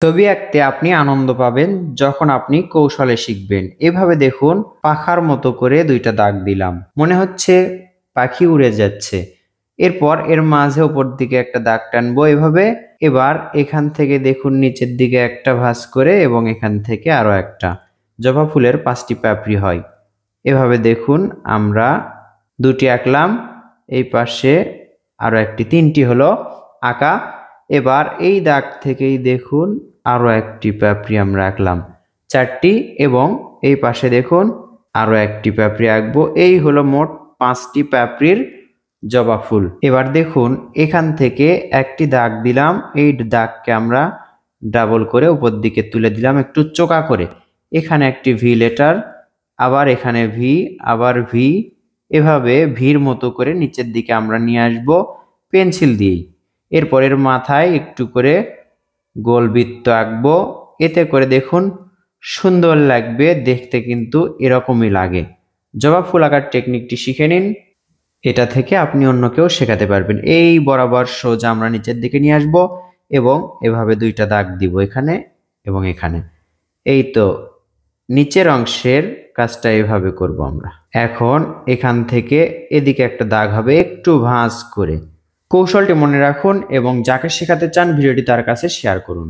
ছবি আঁকতে আপনি আনন্দ পাবেন যখন আপনি কৌশলে শিখবেন। এভাবে দেখুন, পাখার মতো করে দুইটা দাগ দিলাম, মনে হচ্ছে পাখি উড়ে যাচ্ছে। এরপর এর মাঝে উপর দিকে একটা দাগ টানবো এভাবে। এবার এখান থেকে দেখুন নিচের দিকে একটা ভাঁজ করে এবং এখান থেকে আরো একটা। জবা ফুলের 5টি পাপড়ি হয়। এভাবে দেখুন আমরা দুটি আঁকলাম, এই পাশে আরো একটি, 3টি হলো আঁকা। এবার এই দাগ থেকেই দেখুন আরো একটি পাপড়ি আমরা আঁকলাম, 4টি, এবং এই পাশে দেখুন আরো একটি পাপড়ি আঁকবো। এই হলো মোট 5টি পাপড়ির জবা ফুল। এবার দেখুন এখান থেকে একটি দাগ দিলাম, এই দাগকে আমরা ডাবল করে উপর দিকে তুলে দিলাম একটু চোকা করে। এখানে একটি ভি লেটার, আবার এখানে ভি, আবার ভি, এভাবে ভির মতো করে নিচের দিকে আমরা নিয়ে আসবো পেন্সিল দিয়েই। এরপরের মাথায় একটু করে গোল বৃত্ত আঁকবো, এতে করে দেখুন সুন্দর লাগবে দেখতে, কিন্তু এরকমই লাগে। জবা ফুল আঁকার টেকনিকটি শিখে নিন, এটা থেকে আপনি অন্যকেও শেখাতে পারবেন। এই বরাবর সোজা আমরা নিচের দিকে নিয়ে আসবো এবং এভাবে দুইটা দাগ দিব এখানে এবং এখানে। এই তো নিচের অংশের কাজটা এভাবে করব আমরা। এখন এখান থেকে এদিকে একটা দাগ হবে একটু ভাঁজ করে। কৌশলটি মনে রাখুন এবং যাকে শেখাতে চান ভিডিওটি তার কাছে শেয়ার করুন।